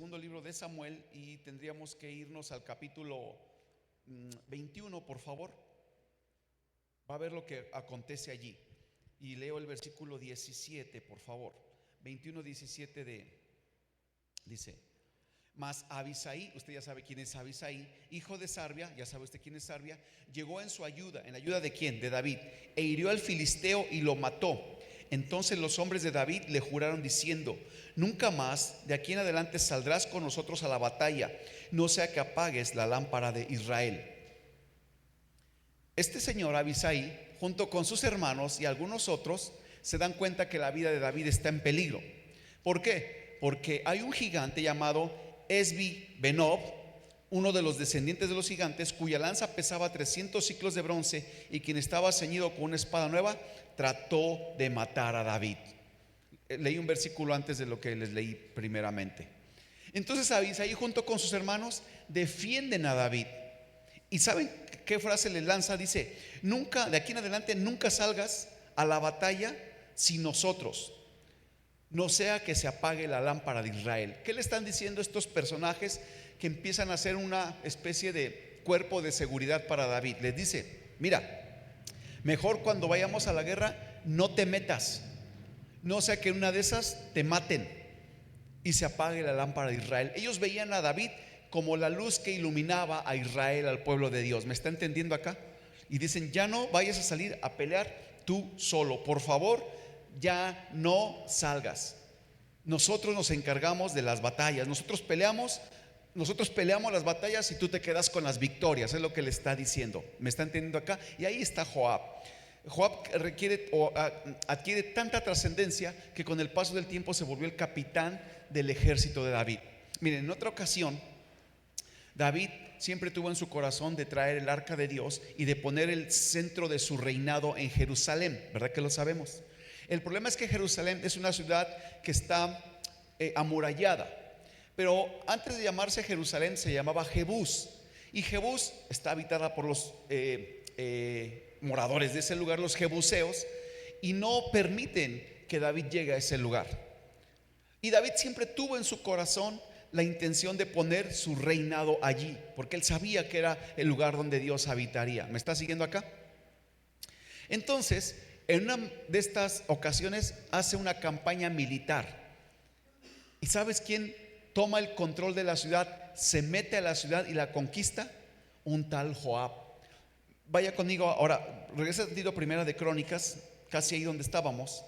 segundo libro de Samuel y tendríamos que irnos al capítulo 21, por favor. Va a ver lo que acontece allí. Y leo el versículo 17, por favor. 21:17 dice: Mas Abisai, usted ya sabe quién es Abisai, hijo de Sarbia, ya sabe usted quién es Sarbia, llegó en su ayuda. ¿En ayuda de quién? De David. E hirió al filisteo y lo mató. Entonces los hombres de David le juraron diciendo: nunca más de aquí en adelante saldrás con nosotros a la batalla, no sea que apagues la lámpara de Israel. Este señor Abisai, junto con sus hermanos y algunos otros, se dan cuenta que la vida de David está en peligro. ¿Por qué? Porque hay un gigante llamado Esbi-Benob, uno de los descendientes de los gigantes, cuya lanza pesaba 300 siclos de bronce, y quien estaba ceñido con una espada nueva, trató de matar a David. Leí un versículo antes de lo que les leí primeramente. Entonces Abisai, junto con sus hermanos, defienden a David. ¿Y saben qué frase les lanza? Dice: nunca, de aquí en adelante, nunca salgas a la batalla sin nosotros, no sea que se apague la lámpara de Israel. ¿Qué le están diciendo estos personajes que empiezan a hacer una especie de cuerpo de seguridad para David? Les dice: mira, mejor cuando vayamos a la guerra no te metas, no sea que una de esas te maten y se apague la lámpara de Israel. Ellos veían a David como la luz que iluminaba a Israel, al pueblo de Dios. ¿Me está entendiendo acá? Y dicen: ya no vayas a salir a pelear tú solo, por favor, ya no salgas. Nosotros nos encargamos de las batallas, nosotros peleamos las batallas y tú te quedas con las victorias. Es lo que le está diciendo. ¿Me está entendiendo acá? Y ahí está Joab. Joab adquiere tanta trascendencia que con el paso del tiempo se volvió el capitán del ejército de David. Miren, en otra ocasión, David siempre tuvo en su corazón de traer el arca de Dios y de poner el centro de su reinado en Jerusalén, ¿verdad que lo sabemos? El problema es que Jerusalén es una ciudad que está amurallada, pero antes de llamarse Jerusalén se llamaba Jebús, y Jebús está habitada por los moradores de ese lugar, los jebuseos, y no permiten que David llegue a ese lugar. Y David siempre tuvo en su corazón la intención de poner su reinado allí, porque él sabía que era el lugar donde Dios habitaría. ¿Me está siguiendo acá? Entonces, en una de estas ocasiones hace una campaña militar. ¿Y sabes quién toma el control de la ciudad? Se mete a la ciudad y la conquista. Un tal Joab. Vaya conmigo ahora, regresa al libro Primera de Crónicas, casi ahí donde estábamos.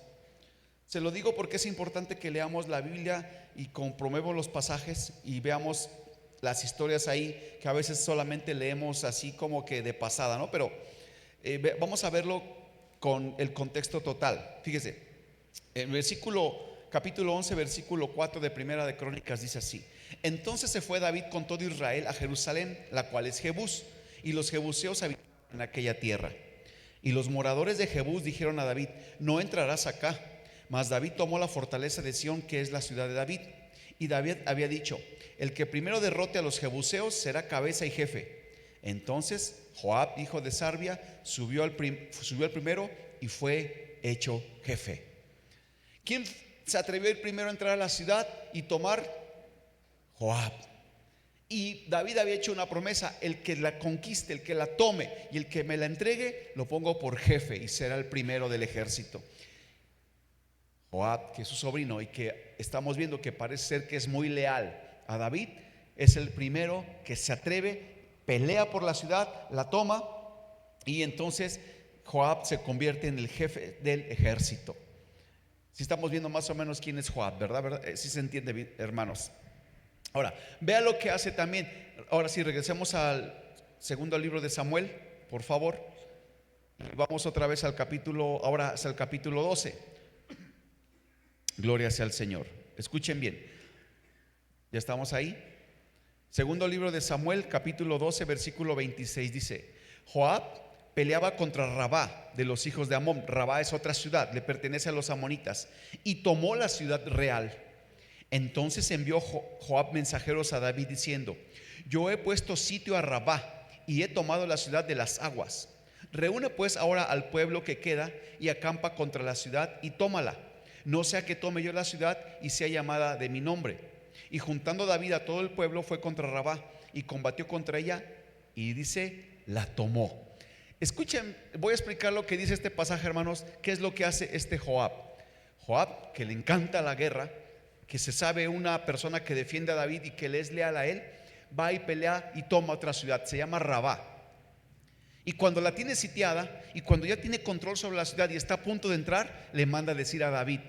Se lo digo porque es importante que leamos la Biblia y comprobemos los pasajes y veamos las historias ahí, que a veces solamente leemos así como que de pasada, ¿no? Pero vamos a verlo con el contexto total. Fíjese, el capítulo 11, versículo 4 de Primera de Crónicas dice así: entonces se fue David con todo Israel a Jerusalén, la cual es Jebús, y los jebuseos habitaban en aquella tierra. Y los moradores de Jebús dijeron a David: no entrarás acá. Mas David tomó la fortaleza de Sión, que es la ciudad de David. Y David había dicho: el que primero derrote a los jebuseos será cabeza y jefe. Entonces Joab, hijo de Sarbia, subió al primero y fue hecho jefe. ¿Quién se atrevió a ir primero a entrar a la ciudad y tomar? Joab. Y David había hecho una promesa: el que la conquiste, el que la tome y el que me la entregue, lo pongo por jefe y será el primero del ejército. Joab, que es su sobrino y que estamos viendo que parece ser que es muy leal a David, es el primero que se atreve, pelea por la ciudad, la toma, y entonces Joab se convierte en el jefe del ejército. Si estamos viendo más o menos quién es Joab, ¿verdad? Si se entiende bien, hermanos. Ahora, vea lo que hace también. Ahora sí, regresemos al segundo libro de Samuel, por favor. Vamos otra vez al capítulo, ahora hasta el capítulo 12. Gloria sea al Señor. Escuchen bien. ¿Ya estamos ahí? Segundo libro de Samuel, capítulo 12, versículo 26 dice: Joab peleaba contra Rabá de los hijos de Amón. Rabá es otra ciudad, le pertenece a los amonitas, y tomó la ciudad real. Entonces envió Joab mensajeros a David diciendo: yo he puesto sitio a Rabá y he tomado la ciudad de las aguas. Reúne pues ahora al pueblo que queda y acampa contra la ciudad y tómala, no sea que tome yo la ciudad y sea llamada de mi nombre. Y juntando David a todo el pueblo, fue contra Rabá y combatió contra ella y dice, la tomó. Escuchen, voy a explicar lo que dice este pasaje, hermanos. ¿Qué es lo que hace este Joab? Joab, que le encanta la guerra, que se sabe una persona que defiende a David y que le es leal a él, va y pelea y toma otra ciudad, se llama Rabá. Y cuando la tiene sitiada y cuando ya tiene control sobre la ciudad y está a punto de entrar, le manda a decir a David,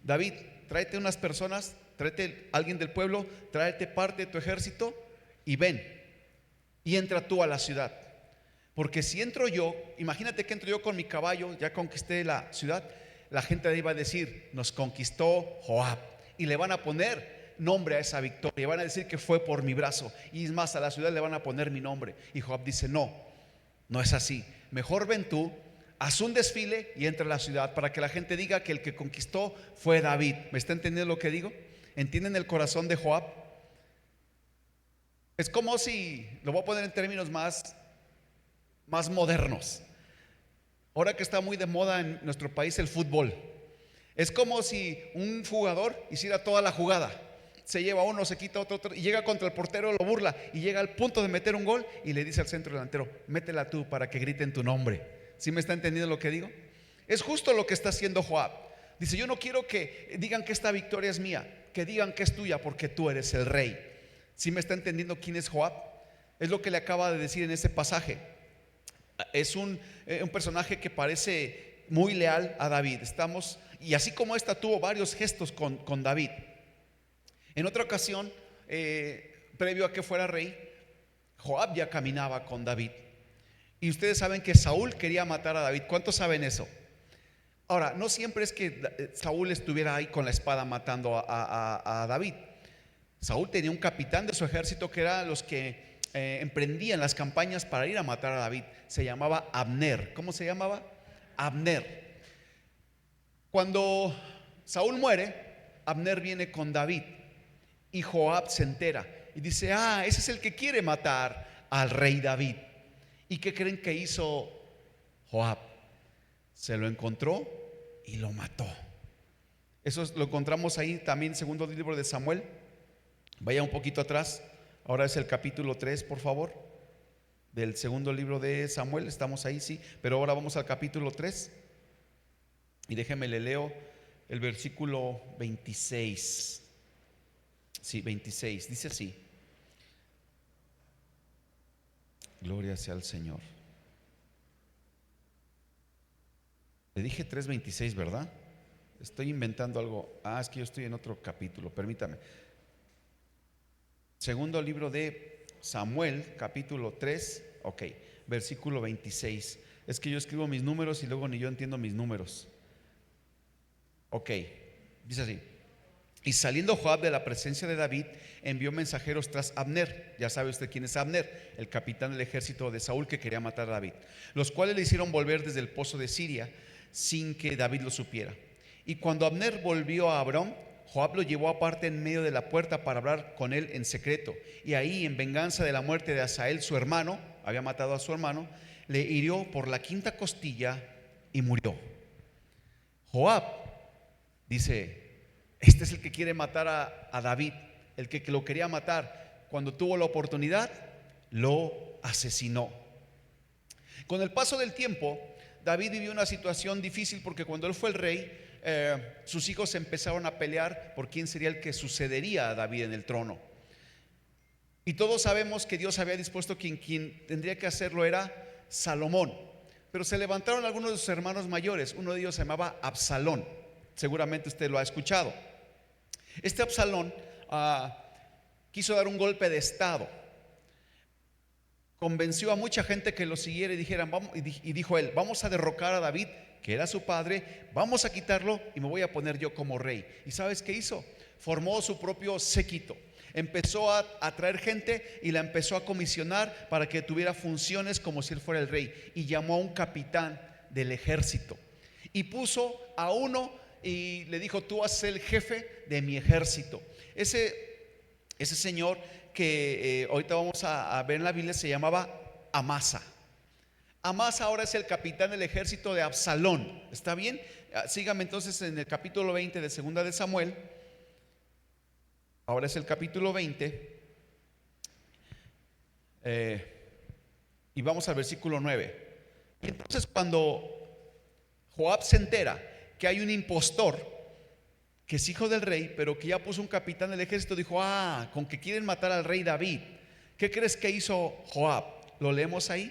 David, tráete unas personas, tráete alguien del pueblo, tráete parte de tu ejército y ven y entra tú a la ciudad. Porque si entro yo, imagínate que entro yo con mi caballo, ya conquisté la ciudad, la gente ahí va a decir, nos conquistó Joab, y le van a poner nombre a esa victoria, y van a decir que fue por mi brazo, y es más, a la ciudad le van a poner mi nombre. Y Joab dice, no, no es así, mejor ven tú, haz un desfile y entra a la ciudad para que la gente diga que el que conquistó fue David. ¿Me está entendiendo lo que digo? ¿Entienden el corazón de Joab? Es como si, lo voy a poner en términos más modernos. Ahora que está muy de moda en nuestro país el fútbol, es como si un jugador hiciera toda la jugada, se lleva uno, se quita otro, y llega contra el portero, lo burla y llega al punto de meter un gol y le dice al centro delantero, métela tú para que griten tu nombre. ¿Sí me está entendiendo lo que digo? Es justo lo que está haciendo Joab. Dice, yo no quiero que digan que esta victoria es mía, que digan que es tuya porque tú eres el rey. ¿Sí me está entendiendo quién es Joab? Es lo que le acaba de decir en ese pasaje. Es un personaje que parece muy leal a David. Y así como esta tuvo varios gestos con David. En otra ocasión, previo a que fuera rey, Joab ya caminaba con David. Y ustedes saben que Saúl quería matar a David. ¿Cuántos saben eso? Ahora, no siempre es que Saúl estuviera ahí con la espada matando a David. Saúl tenía un capitán de su ejército que eran los que emprendían las campañas para ir a matar a David. Se llamaba Abner. ¿Cómo se llamaba? Abner. Cuando Saúl muere, Abner viene con David y Joab se entera y dice, ese es el que quiere matar al rey David. ¿Y qué creen que hizo Joab? Se lo encontró y lo mató. Eso lo encontramos ahí también, segundo libro de Samuel. Vaya un poquito atrás. Ahora es el capítulo 3, por favor, del segundo libro de Samuel. Estamos ahí, sí, pero ahora vamos al capítulo 3. Y déjeme le leo el versículo 26. Sí, 26, dice así. Gloria sea al Señor. Le dije 3:26, ¿verdad? Estoy inventando algo. Es que yo estoy en otro capítulo, permítame. Segundo libro de Samuel, capítulo 3, ok, versículo 26. Es que yo escribo mis números y luego ni yo entiendo mis números. Ok, dice así. Y saliendo Joab de la presencia de David, envió mensajeros tras Abner. Ya sabe usted quién es Abner, el capitán del ejército de Saúl que quería matar a David, los cuales le hicieron volver desde el pozo de Siria sin que David lo supiera. Y cuando Abner volvió a Abrón, Joab lo llevó aparte en medio de la puerta para hablar con él en secreto. Y ahí, en venganza de la muerte de Asael, su hermano, había matado a su hermano, le hirió por la quinta costilla y murió. Joab dice, este es el que quiere matar a David, el que lo quería matar. Cuando tuvo la oportunidad, lo asesinó. Con el paso del tiempo, David vivió una situación difícil porque cuando él fue el rey, sus hijos empezaron a pelear por quién sería el que sucedería a David en el trono. Y todos sabemos que Dios había dispuesto quien tendría que hacerlo era Salomón. Pero se levantaron algunos de sus hermanos mayores. Uno de ellos se llamaba Absalón. Seguramente usted lo ha escuchado. Este Absalón quiso dar un golpe de estado. Convenció a mucha gente que lo siguiera y dijeran, y dijo él, vamos a derrocar a David, que era su padre, vamos a quitarlo y me voy a poner yo como rey. ¿Y sabes qué hizo? Formó su propio séquito. Empezó a traer gente y la empezó a comisionar para que tuviera funciones como si él fuera el rey. Y llamó a un capitán del ejército y puso a uno y le dijo, tú vas a ser el jefe de mi ejército. Ese señor que ahorita vamos a ver en la Biblia se llamaba Amasa. Amasa ahora es el capitán del ejército de Absalón. ¿Está bien? Sígame entonces en el capítulo 20 de segunda de Samuel. Ahora es el capítulo 20, y vamos al versículo 9. Entonces cuando Joab se entera que hay un impostor que es hijo del rey, pero que ya puso un capitán del ejército, dijo: con que quieren matar al rey David. ¿Qué crees que hizo Joab? Lo leemos ahí.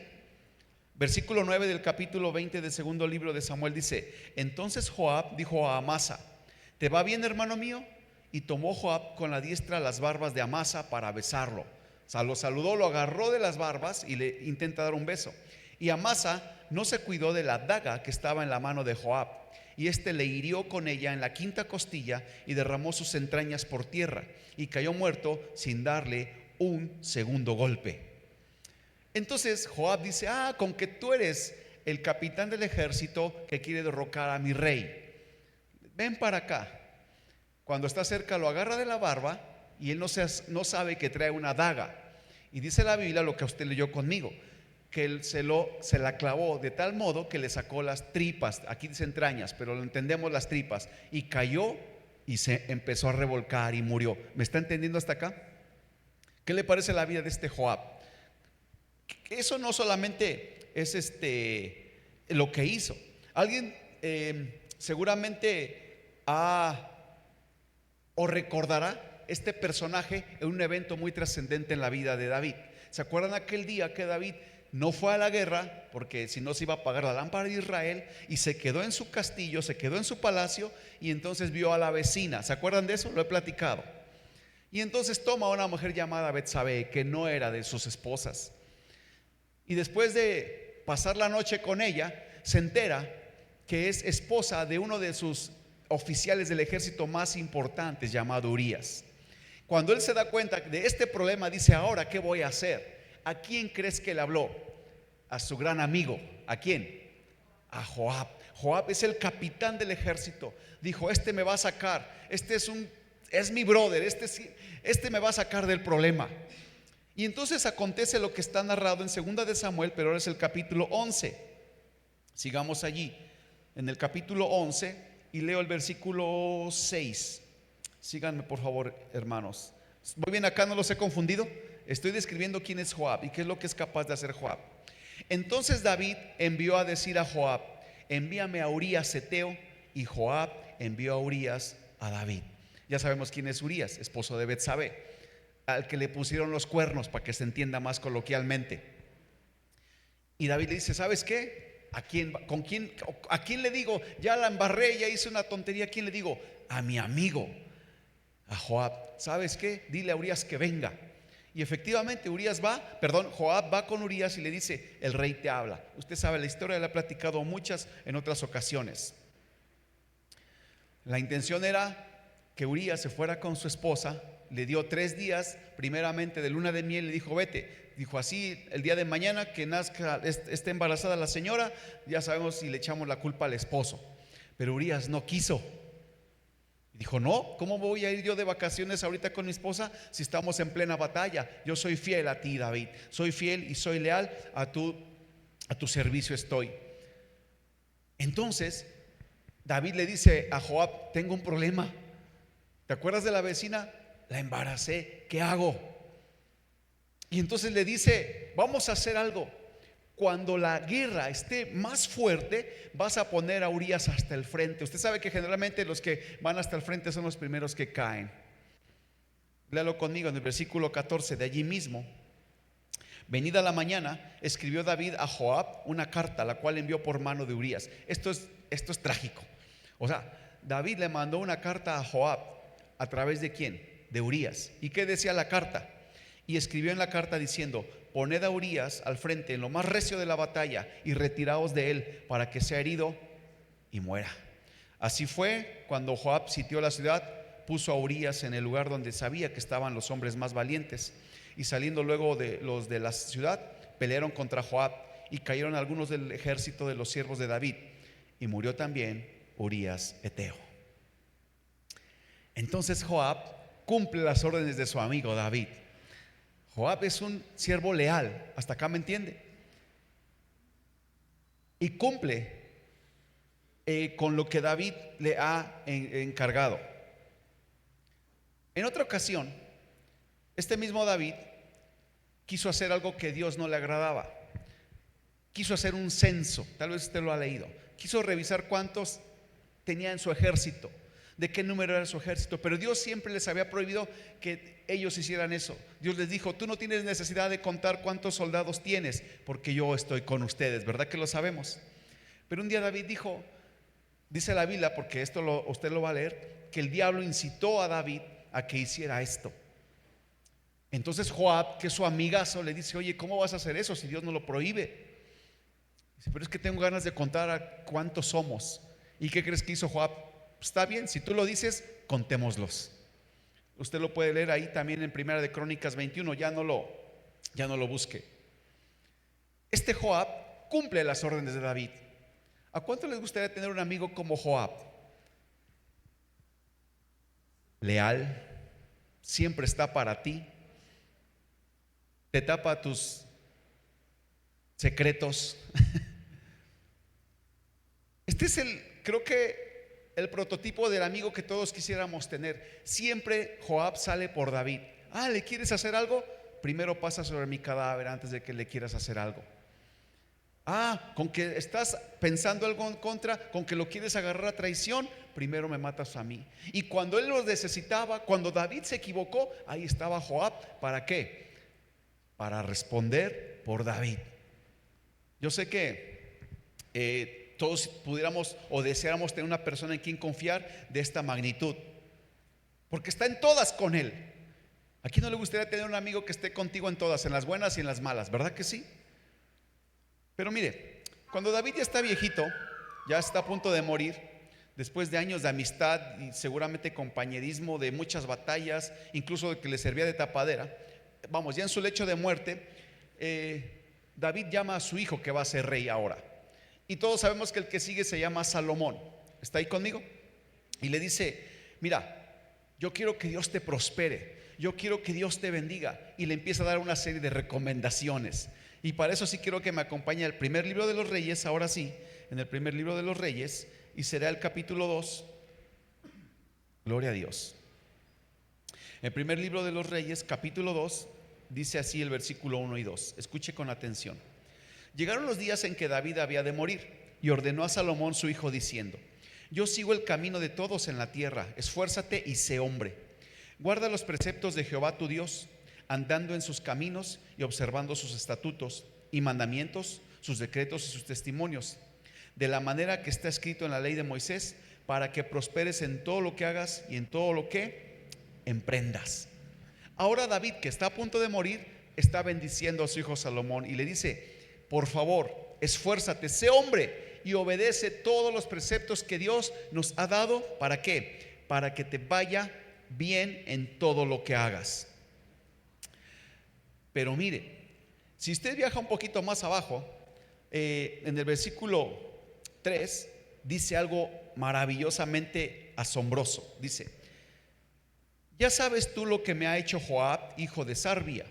Versículo 9 del capítulo 20 del segundo libro de Samuel dice: entonces Joab dijo a Amasa: ¿te va bien, hermano mío? Y tomó Joab con la diestra las barbas de Amasa para besarlo. O sea, lo saludó, lo agarró de las barbas y le intenta dar un beso. Y Amasa no se cuidó de la daga que estaba en la mano de Joab, y éste le hirió con ella en la quinta costilla y derramó sus entrañas por tierra, y cayó muerto sin darle un segundo golpe. Entonces Joab dice: con que tú eres el capitán del ejército que quiere derrocar a mi rey, ven para acá. Cuando está cerca lo agarra de la barba y él no sabe que trae una daga. Y dice la Biblia lo que usted leyó conmigo, que él se la clavó de tal modo que le sacó las tripas. Aquí dice entrañas, pero lo entendemos las tripas. Y cayó y se empezó a revolcar y murió. ¿Me está entendiendo hasta acá? ¿Qué le parece la vida de este Joab? Eso no solamente es lo que hizo. Alguien seguramente o recordará este personaje en un evento muy trascendente en la vida de David. ¿Se acuerdan aquel día que David no fue a la guerra porque si no se iba a apagar la lámpara de Israel, y se quedó en su castillo, se quedó en su palacio, y entonces vio a la vecina? ¿Se acuerdan de eso? Lo he platicado. Y entonces toma a una mujer llamada Betsabé, que no era de sus esposas, y después de pasar la noche con ella, se entera que es esposa de uno de sus oficiales del ejército más importantes, llamado Urías. Cuando él se da cuenta de este problema, dice: ahora, ¿qué voy a hacer? ¿A quién crees que le habló? A su gran amigo. ¿A quién? A Joab. Joab es el capitán del ejército. Dijo: este me va a sacar, es mi brother, este me va a sacar del problema. Y entonces acontece lo que está narrado en 2 de Samuel, pero ahora es el capítulo 11. Sigamos allí, en el capítulo 11, y leo el versículo 6. Síganme por favor, hermanos. ¿Voy bien acá? ¿No los he confundido? Estoy describiendo quién es Joab y qué es lo que es capaz de hacer Joab. Entonces David envió a decir a Joab: envíame a Urías Eteo. Y Joab envió a Urías a David. Ya sabemos quién es Urías, esposo de Betsabé, al que le pusieron los cuernos, para que se entienda más coloquialmente. Y David le dice: ¿sabes qué? ¿A quién le digo? Ya la embarré, ya hice una tontería. ¿A quién le digo? A mi amigo, a Joab. ¿Sabes qué? Dile a Urías que venga. Y efectivamente Joab va con Urías y le dice: el rey te habla. Usted sabe la historia, la he platicado en otras ocasiones. La intención era que Urías se fuera con su esposa. Le dio 3 días primeramente de luna de miel. Le dijo: vete. Dijo: así el día de mañana que nazca, esté embarazada la señora, ya sabemos si le echamos la culpa al esposo. Pero Urías no quiso. Dijo: no, ¿cómo voy a ir yo de vacaciones ahorita con mi esposa si estamos en plena batalla? Yo soy fiel a ti, David. Soy fiel y soy leal a tu servicio estoy. Entonces David le dice a Joab: tengo un problema. ¿Te acuerdas de la vecina? La embaracé, ¿qué hago? Y entonces le dice: vamos a hacer algo. Cuando la guerra esté más fuerte, vas a poner a Urías hasta el frente. Usted sabe que generalmente los que van hasta el frente son los primeros que caen. Léalo conmigo en el versículo 14 de allí mismo. Venida la mañana, escribió David a Joab una carta, la cual envió por mano de Urías. Esto es trágico. O sea, David le mandó una carta a Joab. ¿A través de quién? De Urías. ¿Y qué decía la carta? Y escribió en la carta diciendo: poned a Urías al frente en lo más recio de la batalla y retiraos de él para que sea herido y muera. Así fue. Cuando Joab sitió la ciudad, puso a Urías en el lugar donde sabía que estaban los hombres más valientes. Y saliendo luego de los de la ciudad, pelearon contra Joab, y cayeron algunos del ejército de los siervos de David, y murió también Urías Eteo. Entonces Joab cumple las órdenes de su amigo David. Joab es un siervo leal, hasta acá me entiende, y cumple con lo que David le ha encargado. En otra ocasión, este mismo David quiso hacer algo que a Dios no le agradaba. Quiso hacer un censo, tal vez usted lo ha leído. Quiso revisar cuántos tenía en su ejército, de qué número era su ejército, pero Dios siempre les había prohibido que ellos hicieran eso. Dios les dijo: tú no tienes necesidad de contar cuántos soldados tienes, porque yo estoy con ustedes. ¿Verdad que lo sabemos? Pero un día David dijo, dice la Biblia, porque usted lo va a leer, que el diablo incitó a David a que hiciera esto. Entonces Joab, que es su amigazo, le dice: oye, ¿cómo vas a hacer eso si Dios no lo prohíbe? Dice: pero es que tengo ganas de contar a cuántos somos. ¿Y qué crees que hizo Joab? Está bien, si tú lo dices, contémoslos. Usted lo puede leer ahí también en Primera de Crónicas 21, ya no lo busque. Este Joab cumple las órdenes de David. ¿A cuánto les gustaría tener un amigo como Joab? Leal, siempre está para ti, te tapa tus secretos. Este es creo que el prototipo del amigo que todos quisiéramos tener. Siempre Joab sale por David. ¿Le quieres hacer algo? Primero pasa sobre mi cadáver antes de que le quieras hacer algo. Con que estás pensando algo en contra, con que lo quieres agarrar a traición, primero me matas a mí. Y cuando él los necesitaba, cuando David se equivocó, ahí estaba Joab. ¿Para qué? Para responder por David. Yo sé que todos pudiéramos o deseáramos tener una persona en quien confiar de esta magnitud, porque está en todas con él. ¿A quién no le gustaría tener un amigo que esté contigo en todas, en las buenas y en las malas? ¿Verdad que sí? Pero mire, cuando David ya está viejito, ya está a punto de morir, después de años de amistad y seguramente compañerismo, de muchas batallas, incluso de que le servía de tapadera, vamos, ya en su lecho de muerte, David llama a su hijo, que va a ser rey ahora. Y todos sabemos que el que sigue se llama Salomón. ¿Está ahí conmigo? Y le dice: mira, yo quiero que Dios te prospere, yo quiero que Dios te bendiga. Y le empieza a dar una serie de recomendaciones. Y para eso sí quiero que me acompañe al primer libro de los Reyes. Ahora sí, en el primer libro de los Reyes, y será el capítulo 2. Gloria a Dios. El primer libro de los Reyes, capítulo 2, dice así el versículo 1 y 2. Escuche con atención. Llegaron los días en que David había de morir, y ordenó a Salomón su hijo diciendo: yo sigo el camino de todos en la tierra, esfuérzate y sé hombre. Guarda los preceptos de Jehová tu Dios, andando en sus caminos y observando sus estatutos y mandamientos, sus decretos y sus testimonios, de la manera que está escrito en la ley de Moisés, para que prosperes en todo lo que hagas y en todo lo que emprendas. Ahora David, que está a punto de morir, está bendiciendo a su hijo Salomón y le dice: por favor, esfuérzate, sé hombre y obedece todos los preceptos que Dios nos ha dado. ¿Para qué? Para que te vaya bien en todo lo que hagas. Pero mire, si usted viaja un poquito más abajo, en el versículo 3 dice algo maravillosamente asombroso. Dice: ya sabes tú lo que me ha hecho Joab, hijo de Sarvia,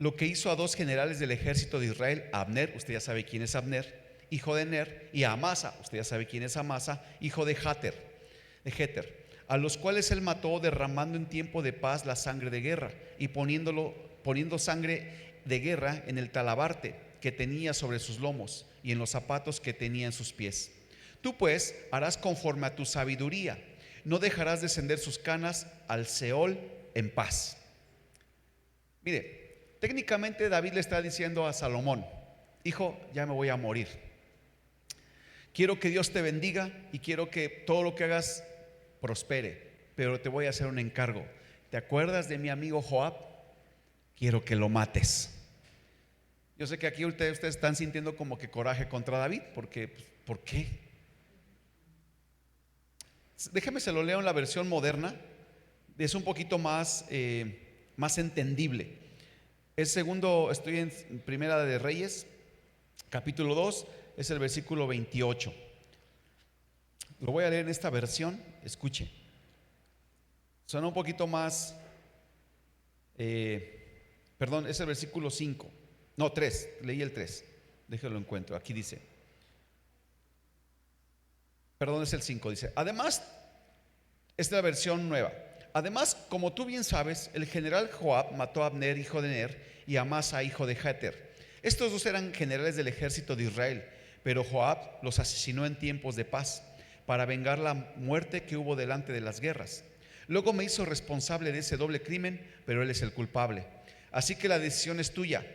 lo que hizo a dos generales del ejército de Israel, a Abner, usted ya sabe quién es Abner, hijo de Ner, y a Amasa, usted ya sabe quién es Amasa, hijo de Jeter, a los cuales él mató, derramando en tiempo de paz la sangre de guerra y poniendo sangre de guerra en el talabarte que tenía sobre sus lomos y en los zapatos que tenía en sus pies. Tú pues harás conforme a tu sabiduría, no dejarás descender sus canas al Seol en paz. Mire, técnicamente David le está diciendo a Salomón: hijo, ya me voy a morir. Quiero que Dios te bendiga y quiero que todo lo que hagas prospere, pero te voy a hacer un encargo. ¿Te acuerdas de mi amigo Joab? Quiero que lo mates. Yo sé que aquí ustedes están sintiendo como que coraje contra David, porque ¿por qué? Déjeme se lo leo en la versión moderna. Es un poquito más entendible. Estoy en Primera de Reyes, capítulo 2, es el versículo 28. Lo voy a leer en esta versión, escuche. Suena un poquito más, es el versículo 5, no 3, leí el 3, déjelo encuentro, aquí dice, es el 5, dice: además, esta es la versión nueva. Además, como tú bien sabes, el general Joab mató a Abner, hijo de Ner, y a Amasa, hijo de Jeter. Estos dos eran generales del ejército de Israel, pero Joab los asesinó en tiempos de paz, para vengar la muerte que hubo delante de las guerras. Luego me hizo responsable de ese doble crimen, pero él es el culpable. Así que la decisión es tuya,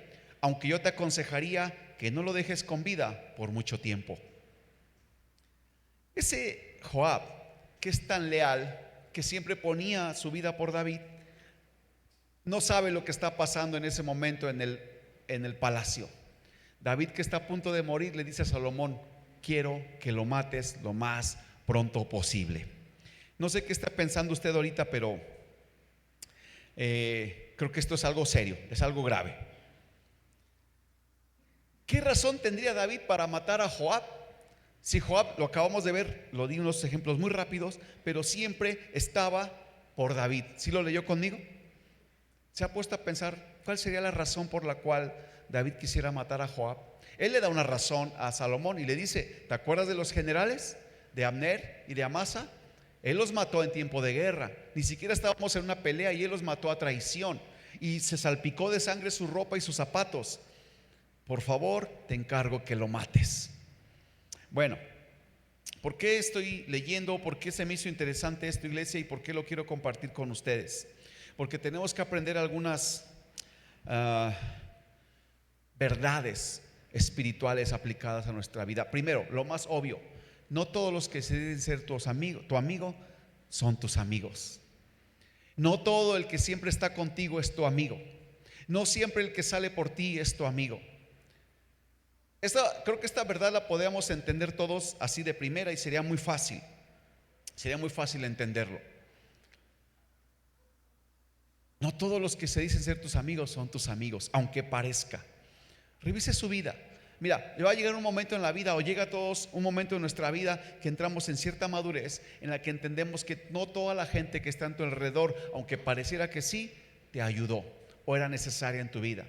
aunque yo te aconsejaría que no lo dejes con vida por mucho tiempo. Ese Joab, que es tan leal, que siempre ponía su vida por David, no sabe lo que está pasando en ese momento en el palacio. David, que está a punto de morir, le dice a Salomón: quiero que lo mates lo más pronto posible. No sé qué está pensando usted ahorita, pero creo que esto es algo serio, es algo grave. ¿Qué razón tendría David para matar a Joab? Si Joab, lo acabamos de ver, lo di unos ejemplos muy rápidos, pero siempre estaba por David. ¿Sí lo leyó conmigo? ¿Se ha puesto a pensar cuál sería la razón por la cual David quisiera matar a Joab? Él le da una razón a Salomón y le dice: ¿te acuerdas de los generales? De Abner y de Amasa. Él los mató en tiempo de guerra. Ni siquiera estábamos en una pelea y él los mató a traición. Y se salpicó de sangre su ropa y sus zapatos. Por favor, te encargo que lo mates. Bueno, ¿por qué estoy leyendo? ¿Por qué se me hizo interesante esto, iglesia? ¿Y por qué lo quiero compartir con ustedes? Porque tenemos que aprender algunas verdades espirituales aplicadas a nuestra vida. Primero, lo más obvio: no todos los que se dicen ser tu amigo son tus amigos. No todo el que siempre está contigo es tu amigo. No siempre el que sale por ti es tu amigo. Creo que esta verdad la podemos entender todos así de primera y sería muy fácil entenderlo. No todos los que se dicen ser tus amigos son tus amigos, aunque parezca. Revise su vida. Mira, va a llegar un momento en la vida, o llega a todos un momento en nuestra vida, que entramos en cierta madurez en la que entendemos que no toda la gente que está a tu alrededor, aunque pareciera que sí, te ayudó o era necesaria en tu vida.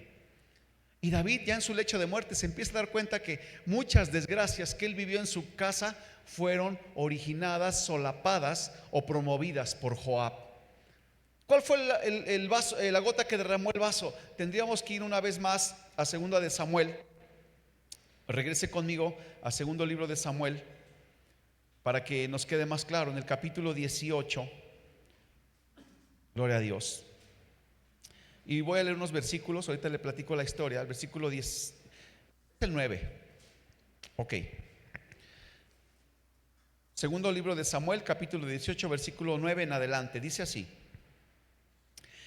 Y David, ya en su lecho de muerte, se empieza a dar cuenta que muchas desgracias que él vivió en su casa fueron originadas, solapadas o promovidas por Joab. ¿Cuál fue el vaso, la gota que derramó el vaso? Tendríamos que ir una vez más a segunda de Samuel. Regrese conmigo a segundo libro de Samuel para que nos quede más claro. En el capítulo 18, gloria a Dios. Y voy a leer unos versículos, ahorita le platico la historia. El versículo 10, el 9. Ok. Segundo libro de Samuel, capítulo 18, versículo 9 en adelante. Dice así: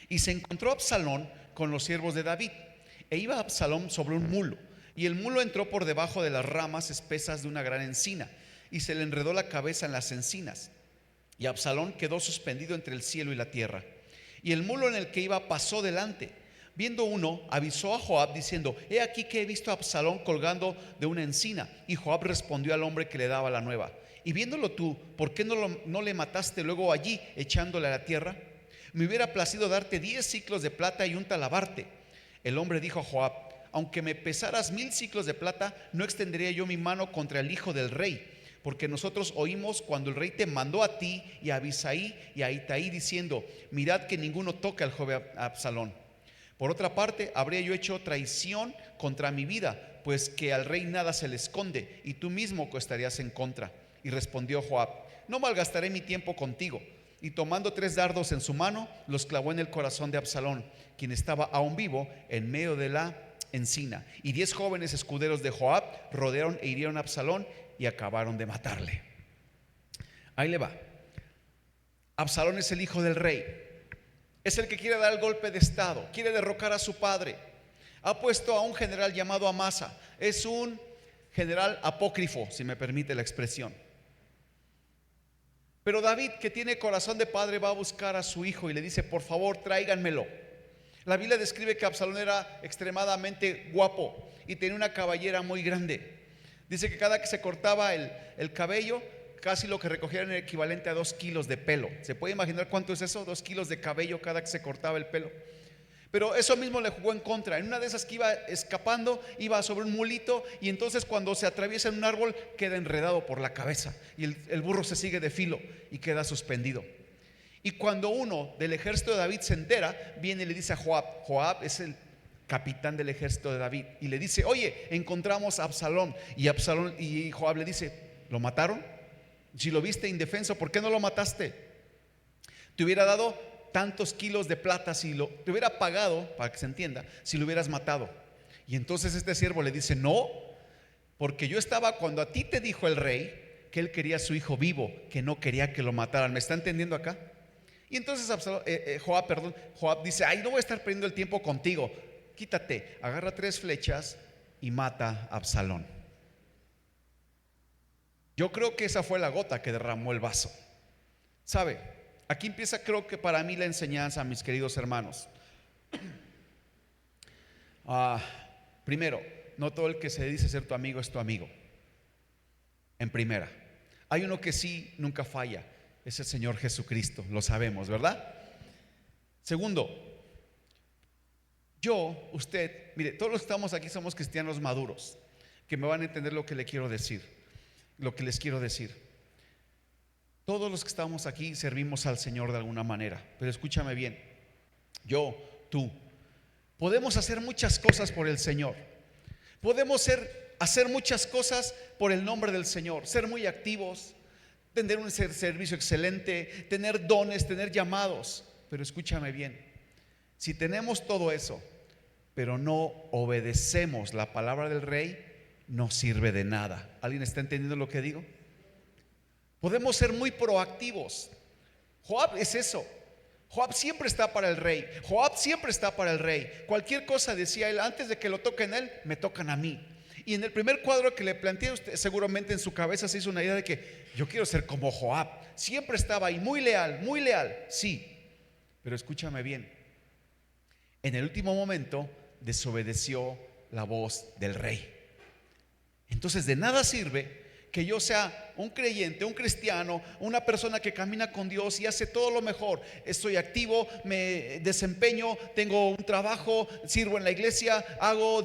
y se encontró Absalón con los siervos de David, e iba Absalón sobre un mulo, y el mulo entró por debajo de las ramas espesas de una gran encina, y se le enredó la cabeza en las encinas, y Absalón quedó suspendido entre el cielo y la tierra. Y el mulo en el que iba pasó delante. Viendo uno, avisó a Joab diciendo: he aquí que he visto a Absalón colgando de una encina. Y Joab respondió al hombre que le daba la nueva: y viéndolo tú, ¿por qué no le mataste luego allí, echándole a la tierra? Me hubiera placido darte 10 siclos de plata y un talabarte. El hombre dijo a Joab: aunque me pesaras 1000 siclos de plata, no extendería yo mi mano contra el hijo del rey, porque nosotros oímos cuando el rey te mandó a ti y a Abisai y a Itaí diciendo: mirad que ninguno toque al joven Absalón. Por otra parte, habría yo hecho traición contra mi vida, pues que al rey nada se le esconde, y tú mismo estarías en contra. Y respondió Joab: no malgastaré mi tiempo contigo. Y tomando 3 dardos en su mano, los clavó en el corazón de Absalón, quien estaba aún vivo en medio de la encina. Y 10 jóvenes escuderos de Joab rodearon e hirieron a Absalón y acabaron de matarle. Ahí le va. Absalón es el hijo del rey. Es el que quiere dar el golpe de estado, quiere derrocar a su padre. Ha puesto a un general llamado Amasa. Es un general apócrifo, si me permite la expresión. Pero David, que tiene corazón de padre, va a buscar a su hijo y le dice: por favor, tráiganmelo. La Biblia describe que Absalón era extremadamente guapo y tenía una cabellera muy grande. Dice que cada que se cortaba el cabello, casi lo que recogía era el equivalente a 2 kilos de pelo. ¿Se puede imaginar cuánto es eso? 2 kilos de cabello cada que se cortaba el pelo. Pero eso mismo le jugó en contra. En una de esas que iba escapando, iba sobre un mulito, y entonces cuando se atraviesa en un árbol, queda enredado por la cabeza, y el burro se sigue de filo y queda suspendido. Y cuando uno del ejército de David se entera, viene y le dice a Joab. Joab es el capitán del ejército de David, y le dice: oye, encontramos a Absalón. Y Joab le dice: ¿lo mataron? Si lo viste indefenso, ¿por qué no lo mataste? Te hubiera dado tantos kilos de plata, te hubiera pagado, para que se entienda, si lo hubieras matado. Y entonces este siervo le dice: no, porque yo estaba cuando a ti te dijo el rey que él quería a su hijo vivo, que no quería que lo mataran. ¿Me está entendiendo acá? Y entonces Joab dice: ay, no voy a estar perdiendo el tiempo contigo. Quítate, agarra 3 flechas y mata a Absalón. Yo creo que esa fue la gota que derramó el vaso. ¿Sabe? Aquí empieza, creo que para mí, la enseñanza, mis queridos hermanos. Primero, no todo el que se dice ser tu amigo es tu amigo. En primera, hay uno que sí nunca falla, es el Señor Jesucristo, lo sabemos, ¿verdad? Segundo, usted, mire, todos los que estamos aquí somos cristianos maduros, que me van a entender lo que les quiero decir. Todos los que estamos aquí servimos al Señor de alguna manera, pero escúchame bien, tú, podemos hacer muchas cosas por el Señor. Podemos hacer muchas cosas por el nombre del Señor, ser muy activos, tener un servicio excelente, tener dones, tener llamados. Pero escúchame bien, si tenemos todo eso, pero no obedecemos la palabra del rey, no sirve de nada. ¿Alguien está entendiendo lo que digo? Podemos ser muy proactivos. Joab es eso. Joab siempre está para el rey. Cualquier cosa, decía él, antes de que lo toquen él, me tocan a mí. Y en el primer cuadro que le planteé, usted seguramente en su cabeza se hizo una idea de que yo quiero ser como Joab. Siempre estaba ahí, muy leal, sí. Pero escúchame bien, en el último momento desobedeció la voz del rey. Entonces de nada sirve que yo sea un creyente, un cristiano, una persona que camina con Dios y hace todo lo mejor. Estoy activo, me desempeño, tengo un trabajo, sirvo en la iglesia,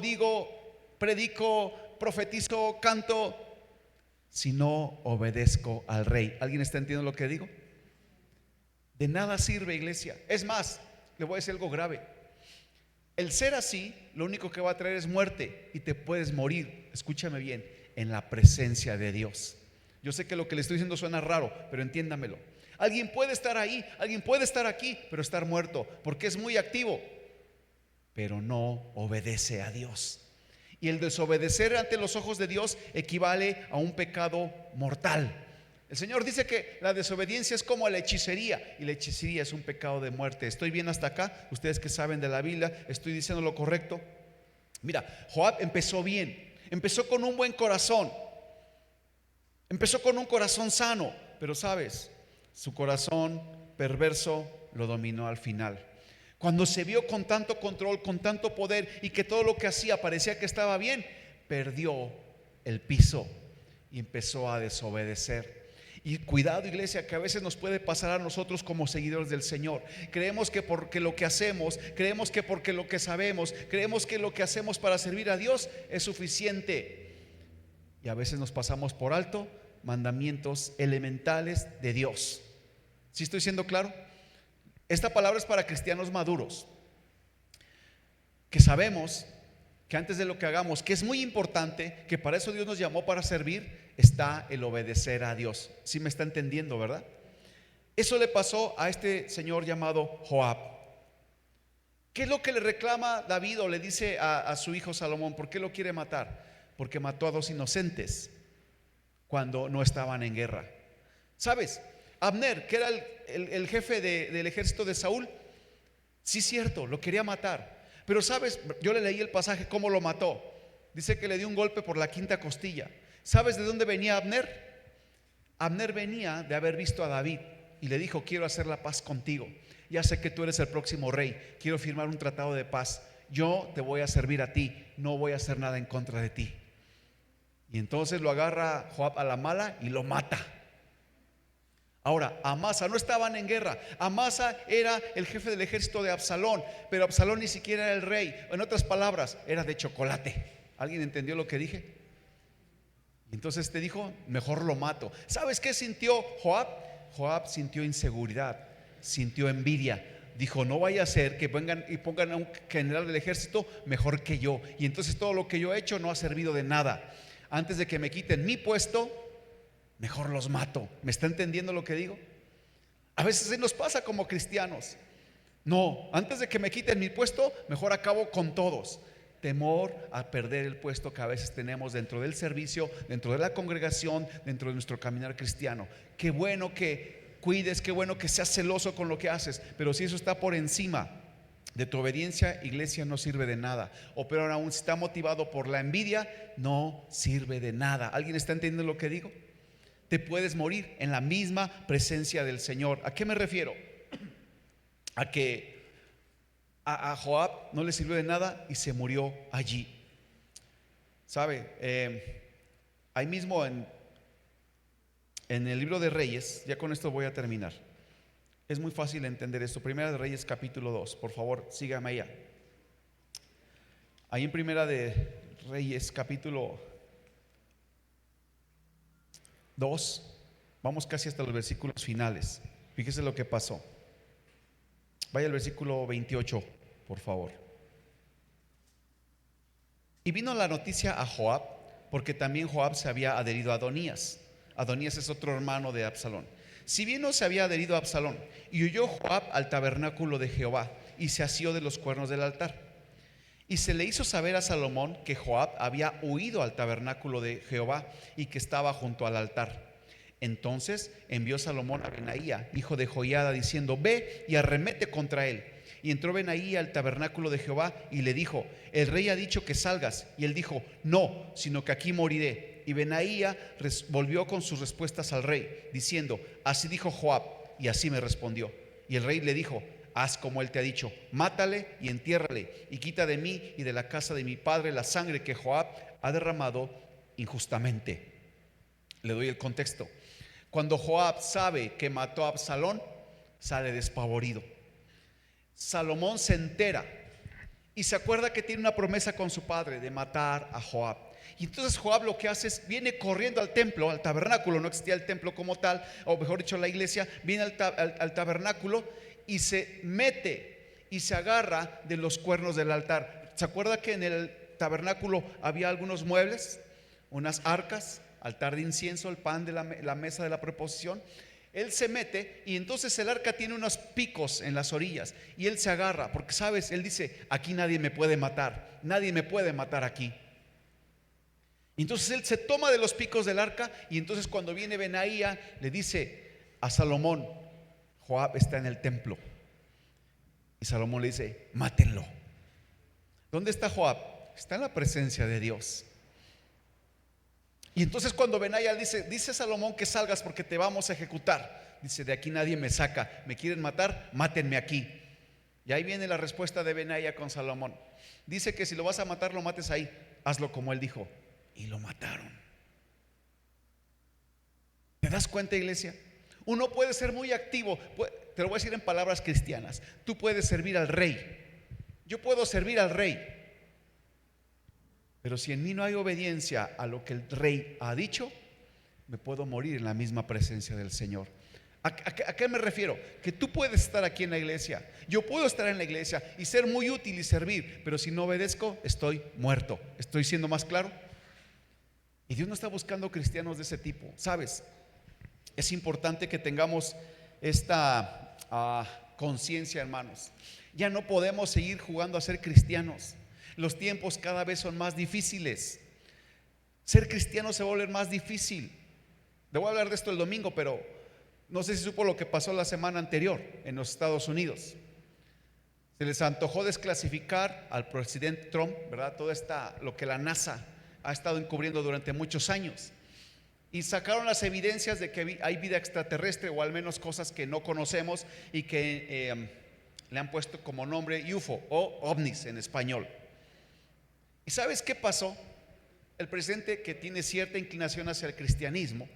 digo, predico, profetizo, canto, si no obedezco al rey. ¿Alguien está entendiendo lo que digo? De nada sirve, iglesia. Es más, le voy a decir algo grave. El ser así, lo único que va a traer es muerte, y te puedes morir, escúchame bien, en la presencia de Dios. Yo sé que lo que le estoy diciendo suena raro, pero entiéndamelo. Alguien puede estar ahí, alguien puede estar aquí, pero estar muerto, porque es muy activo, pero no obedece a Dios. Y el desobedecer ante los ojos de Dios equivale a un pecado mortal. El Señor dice que la desobediencia es como la hechicería, y la hechicería es un pecado de muerte. ¿Estoy bien hasta acá? Ustedes que saben de la Biblia, ¿estoy diciendo lo correcto? Mira, Joab empezó bien, empezó con un buen corazón, empezó con un corazón sano, pero sabes, su corazón perverso lo dominó al final. Cuando se vio con tanto control, con tanto poder, y que todo lo que hacía parecía que estaba bien, perdió el piso y empezó a desobedecer. Y cuidado, iglesia, que a veces nos puede pasar a nosotros como seguidores del Señor. Creemos que porque lo que hacemos, creemos que porque lo que sabemos, creemos que lo que hacemos para servir a Dios es suficiente, y a veces nos pasamos por alto mandamientos elementales de Dios. ¿Sí estoy siendo claro? Esta palabra es para cristianos maduros, que sabemos que antes de lo que hagamos, que es muy importante, que para eso Dios nos llamó, para servir, está el obedecer a Dios. ¿Sí me está entendiendo, verdad? Eso le pasó a este señor llamado Joab. ¿Qué es lo que le reclama David, o le dice a su hijo Salomón? ¿Por qué lo quiere matar? Porque mató a 2 inocentes cuando no estaban en guerra. ¿Sabes? Abner, que era el jefe del ejército de Saúl, sí, cierto, lo quería matar. Pero sabes, yo le leí el pasaje cómo lo mató. Dice que le dio un golpe por la quinta costilla. ¿Sabes de dónde venía Abner? Abner venía de haber visto a David y le dijo: quiero hacer la paz contigo, ya sé que tú eres el próximo rey, quiero firmar un tratado de paz, yo te voy a servir a ti, no voy a hacer nada en contra de ti. Y entonces lo agarra Joab a la mala y lo mata. Ahora, Amasa, no estaban en guerra. Amasa era el jefe del ejército de Absalón, pero Absalón ni siquiera era el rey. En otras palabras, era de chocolate. ¿Alguien entendió lo que dije? Entonces te dijo: mejor lo mato. ¿Sabes qué sintió Joab? Joab sintió inseguridad. sintió envidia. Dijo, no vaya a ser que vengan y pongan a un general del ejército mejor que yo, y entonces todo lo que yo he hecho no ha servido de nada. Antes de que me quiten mi puesto, mejor los mato. ¿Me está entendiendo lo que digo? A veces se nos pasa como cristianos. No, antes de que me quiten mi puesto, mejor acabo con todos. Temor a perder el puesto que a veces tenemos dentro del servicio, dentro de la congregación, dentro de nuestro caminar cristiano. Qué bueno que cuides, qué bueno que seas celoso con lo que haces, pero si eso está por encima de tu obediencia, iglesia, no sirve de nada. O peor aún, si está motivado por la envidia, no sirve de nada. ¿Alguien está entendiendo lo que digo? Te puedes morir en la misma presencia del Señor. ¿A qué me refiero? A que a Joab no le sirvió de nada y se murió allí. ¿Sabe? Ahí mismo en el libro de Reyes, ya con esto voy a terminar. Es muy fácil entender esto. Primera de Reyes capítulo 2, por favor, sígame allá. Ahí en Primera de Reyes capítulo 2, vamos casi hasta los versículos finales. Fíjese lo que pasó. Vaya al versículo 28, por favor. Y vino la noticia a Joab, porque también Joab se había adherido a Adonías. Adonías es otro hermano de Absalón. Si bien no se había adherido a Absalón, y huyó Joab al tabernáculo de Jehová, y se asió de los cuernos del altar. Y se le hizo saber a Salomón que Joab había huido al tabernáculo de Jehová y que estaba junto al altar. Entonces envió Salomón a Benaía, hijo de Joiada, diciendo: ve y arremete contra él. Y entró Benaía al tabernáculo de Jehová y le dijo: el rey ha dicho que salgas. Y él dijo: no, sino que aquí moriré. Y Benaía volvió con sus respuestas al rey, diciendo: así dijo Joab, y así me respondió. Y el rey le dijo: haz como él te ha dicho, mátale y entiérrale, y quita de mí y de la casa de mi padre la sangre que Joab ha derramado injustamente. Le doy el contexto. Cuando Joab sabe que mató a Absalón, sale despavorido. Salomón se entera y se acuerda que tiene una promesa con su padre de matar a Joab. Y entonces Joab lo que hace es, viene corriendo al templo, al tabernáculo. No existía el templo como tal, o mejor dicho la iglesia. Viene al tabernáculo y se mete y se agarra de los cuernos del altar. ¿Se acuerda que en el tabernáculo había algunos muebles, unas arcas, altar de incienso, el pan de la mesa de la proposición? Él se mete y entonces el arca tiene unos picos en las orillas y él se agarra, porque sabes, él dice: aquí nadie me puede matar, nadie me puede matar aquí. Y entonces él se toma de los picos del arca, y entonces cuando viene Benaía le dice a Salomón: Joab está en el templo. Y Salomón le dice: mátenlo. ¿Dónde está Joab? Está en la presencia de Dios. Y entonces cuando Benaía dice Salomón que salgas porque te vamos a ejecutar. Dice: de aquí nadie me saca, me quieren matar, mátenme aquí. Y ahí viene la respuesta de Benaía con Salomón. Dice que si lo vas a matar, lo mates ahí, hazlo como él dijo. Y lo mataron. ¿Te das cuenta, iglesia? Uno puede ser muy activo, te lo voy a decir en palabras cristianas. Tú puedes servir al rey, yo puedo servir al rey, pero si en mí no hay obediencia a lo que el rey ha dicho, me puedo morir en la misma presencia del Señor. ¿A qué me refiero? Que tú puedes estar aquí en la iglesia, yo puedo estar en la iglesia y ser muy útil y servir, pero si no obedezco, estoy muerto. ¿Estoy siendo más claro? Y Dios no está buscando cristianos de ese tipo. ¿Sabes? Es importante que tengamos esta conciencia, hermanos. Ya no podemos seguir jugando a ser cristianos. Los tiempos cada vez son más difíciles. Ser cristiano se va a volver más difícil. Le voy a hablar de esto el domingo, pero no sé si supo lo que pasó la semana anterior en los Estados Unidos. Se les antojó desclasificar al presidente Trump, ¿verdad? Todo lo que la NASA ha estado encubriendo durante muchos años. Y sacaron las evidencias de que hay vida extraterrestre, o al menos cosas que no conocemos y que le han puesto como nombre UFO o ovnis en español. ¿Y sabes qué pasó? El presidente, que tiene cierta inclinación hacia el cristianismo,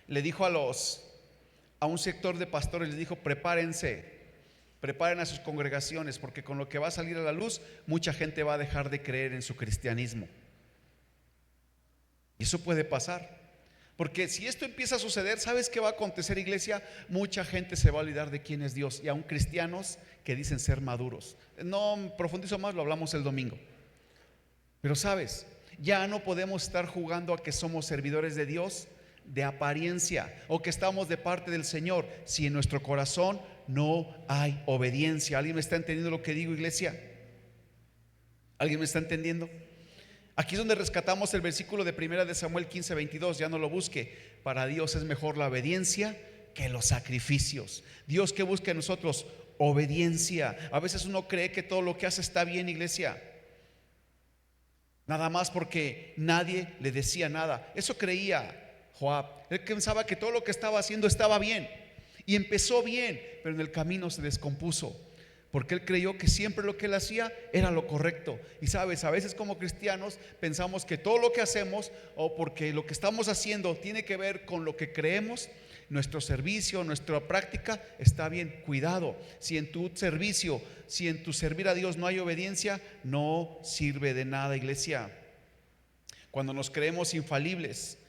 le dijo a un sector de pastores, les dijo: preparen a sus congregaciones, porque con lo que va a salir a la luz, mucha gente va a dejar de creer en su cristianismo. Y eso puede pasar. Porque si esto empieza a suceder, ¿sabes qué va a acontecer, iglesia? Mucha gente se va a olvidar de quién es Dios, y aún cristianos que dicen ser maduros. No profundizo más, lo hablamos el domingo. Pero sabes, ya no podemos estar jugando a que somos servidores de Dios de apariencia, o que estamos de parte del Señor, si en nuestro corazón no hay obediencia. ¿Alguien me está entendiendo lo que digo, iglesia? ¿Alguien me está entendiendo? Aquí es donde rescatamos el versículo de 1 de Samuel 15:22. Ya no lo busque. Para Dios es mejor la obediencia que los sacrificios. Dios, que busca en nosotros obediencia. A veces uno cree que todo lo que hace está bien, iglesia, nada más porque nadie le decía nada. Eso creía Joab. Él pensaba que todo lo que estaba haciendo estaba bien, y empezó bien, pero en el camino se descompuso, porque él creyó que siempre lo que él hacía era lo correcto. Y sabes, a veces como cristianos pensamos que todo lo que hacemos, o porque lo que estamos haciendo tiene que ver con lo que creemos, nuestro servicio, nuestra práctica está bien. Cuidado, si en tu servicio, si en tu servir a Dios no hay obediencia, no sirve de nada, iglesia. Cuando nos creemos infalibles,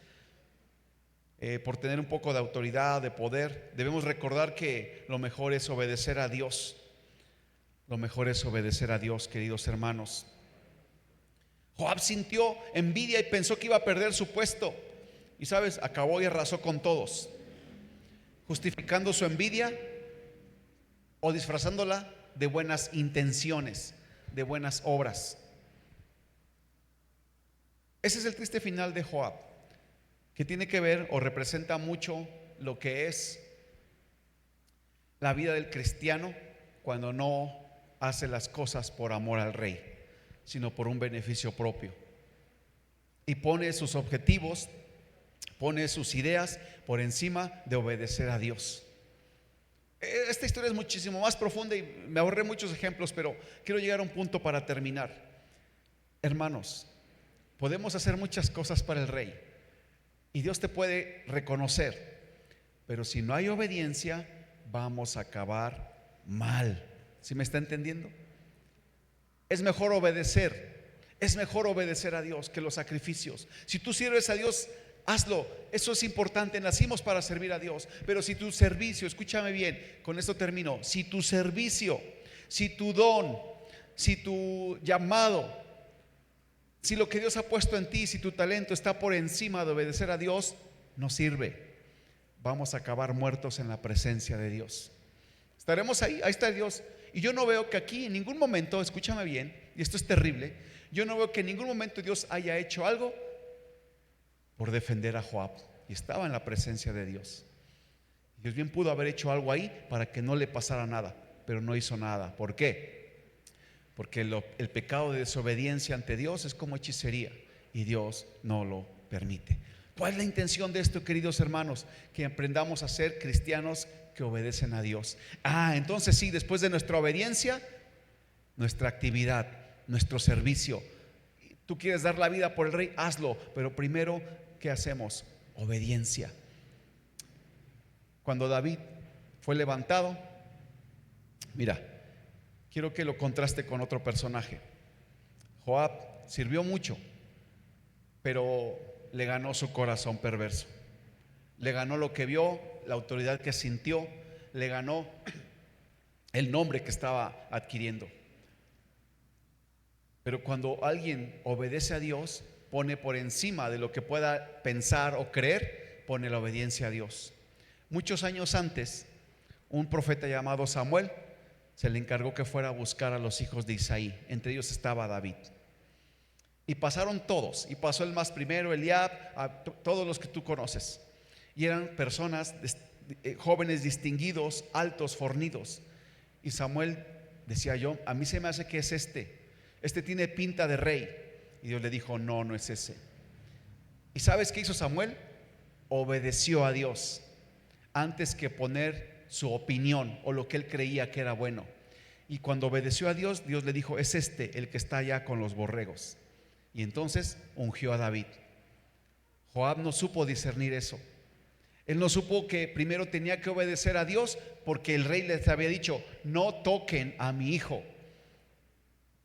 por tener un poco de autoridad, de poder, debemos recordar que lo mejor es obedecer a Dios. Lo mejor es obedecer a Dios, queridos hermanos. Joab sintió envidia y pensó que iba a perder su puesto, y sabes, acabó y arrasó con todos, justificando su envidia o disfrazándola de buenas intenciones, de buenas obras. Ese es el triste final de Joab, que tiene que ver o representa mucho lo que es la vida del cristiano cuando no hace las cosas por amor al rey, sino por un beneficio propio, y pone sus objetivos, pone sus ideas por encima de obedecer a Dios. Esta historia es muchísimo más profunda y me ahorré muchos ejemplos, pero quiero llegar a un punto para terminar. Hermanos, podemos hacer muchas cosas para el rey y Dios te puede reconocer, pero si no hay obediencia, vamos a acabar mal. ¿Sí me está entendiendo? Es mejor obedecer a Dios que los sacrificios. Si tú sirves a Dios, hazlo, eso es importante. Nacimos para servir a Dios. Pero si tu servicio, escúchame bien, con esto termino, si tu servicio, si tu don, si tu llamado, si lo que Dios ha puesto en ti, si tu talento está por encima de obedecer a Dios, no sirve. Vamos a acabar muertos en la presencia de Dios. Estaremos ahí está Dios. Y yo no veo que aquí en ningún momento, escúchame bien, y esto es terrible, yo no veo que en ningún momento Dios haya hecho algo por defender a Joab. Y estaba en la presencia de Dios. Dios bien pudo haber hecho algo ahí para que no le pasara nada, pero no hizo nada. ¿Por qué? Porque el pecado de desobediencia ante Dios es como hechicería, y Dios no lo permite. ¿Cuál es la intención de esto, queridos hermanos? Que aprendamos a ser cristianos que obedecen a Dios. Entonces sí, después de nuestra obediencia, nuestra actividad, nuestro servicio. Tú quieres dar la vida por el rey, hazlo, pero primero, ¿qué hacemos? Obediencia. Cuando David fue levantado, mira, quiero que lo contraste con otro personaje. Joab sirvió mucho, pero le ganó su corazón perverso. Le ganó lo que vio, la autoridad que sintió, le ganó el nombre que estaba adquiriendo. Pero cuando alguien obedece a Dios, pone por encima de lo que pueda pensar o creer, pone la obediencia a Dios. Muchos años antes, un profeta llamado Samuel se le encargó que fuera a buscar a los hijos de Isaí. Entre ellos estaba David. Y pasaron todos, y pasó el más primero, Eliab, a todos los que tú conoces. Y eran personas, jóvenes distinguidos, altos, fornidos. Y Samuel decía: a mí se me hace que es este tiene pinta de rey. Y Dios le dijo: no, no es ese. ¿Y sabes qué hizo Samuel? Obedeció a Dios antes que poner su opinión o lo que él creía que era bueno. Y cuando obedeció a Dios, Dios le dijo: es el que está allá con los borregos. Y entonces ungió a David. Joab no supo discernir eso. Él no supo que primero tenía que obedecer a Dios, porque el rey les había dicho: no toquen a mi hijo,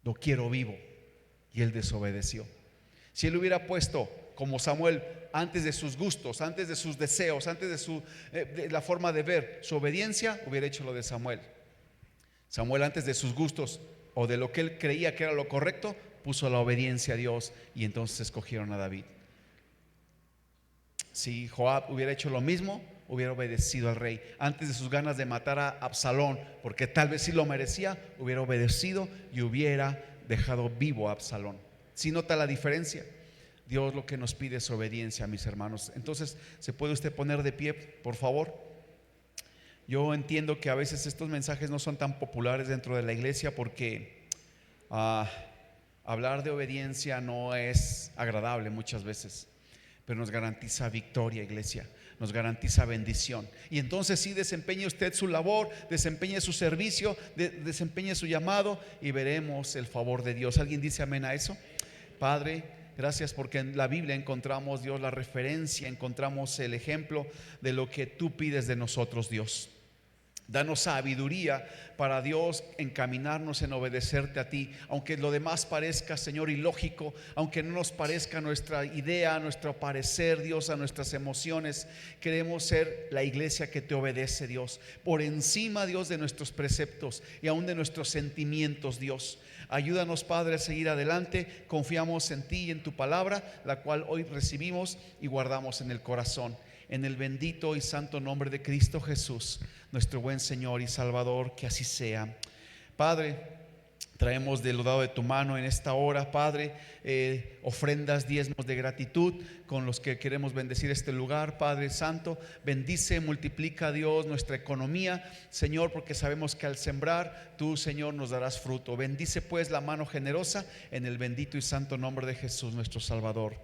lo quiero vivo. Y él desobedeció. Si él hubiera puesto como Samuel, antes de sus gustos, antes de sus deseos, antes de la forma de ver. Su obediencia hubiera hecho lo de Samuel. Samuel, antes de sus gustos o de lo que él creía que era lo correcto, puso la obediencia a Dios, y entonces escogieron a David. Si Joab hubiera hecho lo mismo, hubiera obedecido al rey. Antes de sus ganas de matar a Absalón, porque tal vez sí lo merecía, hubiera obedecido y hubiera dejado vivo a Absalón. ¿Sí nota la diferencia? Dios lo que nos pide es obediencia, mis hermanos. Entonces, ¿se puede usted poner de pie, por favor? Yo entiendo que a veces estos mensajes no son tan populares dentro de la iglesia, porque hablar de obediencia no es agradable muchas veces, pero nos garantiza victoria, iglesia, nos garantiza bendición. Y entonces sí, desempeñe usted su labor, desempeñe su servicio, desempeñe su llamado, y veremos el favor de Dios. ¿Alguien dice amén a eso? Padre, gracias porque en la Biblia encontramos, Dios, la referencia, encontramos el ejemplo de lo que tú pides de nosotros, Dios. Danos sabiduría para, Dios, encaminarnos en obedecerte a ti, aunque lo demás parezca, Señor, ilógico, aunque no nos parezca nuestra idea, nuestro parecer, Dios, a nuestras emociones. Queremos ser la iglesia que te obedece, Dios, por encima, Dios, de nuestros preceptos y aún de nuestros sentimientos, Dios. Ayúdanos, Padre, a seguir adelante. Confiamos en ti y en tu palabra, la cual hoy recibimos y guardamos en el corazón. En el bendito y santo nombre de Cristo Jesús, nuestro buen Señor y Salvador, que así sea. Padre, traemos de lo dado de tu mano en esta hora, Padre, ofrendas, diezmos de gratitud con los que queremos bendecir este lugar. Padre Santo, bendice, multiplica, Dios, nuestra economía, Señor, porque sabemos que al sembrar tú, Señor, nos darás fruto. Bendice pues la mano generosa en el bendito y santo nombre de Jesús, nuestro Salvador.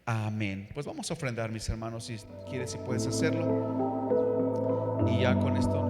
Amén. Pues vamos a ofrendar, mis hermanos, si quieres, si puedes hacerlo. Y ya con esto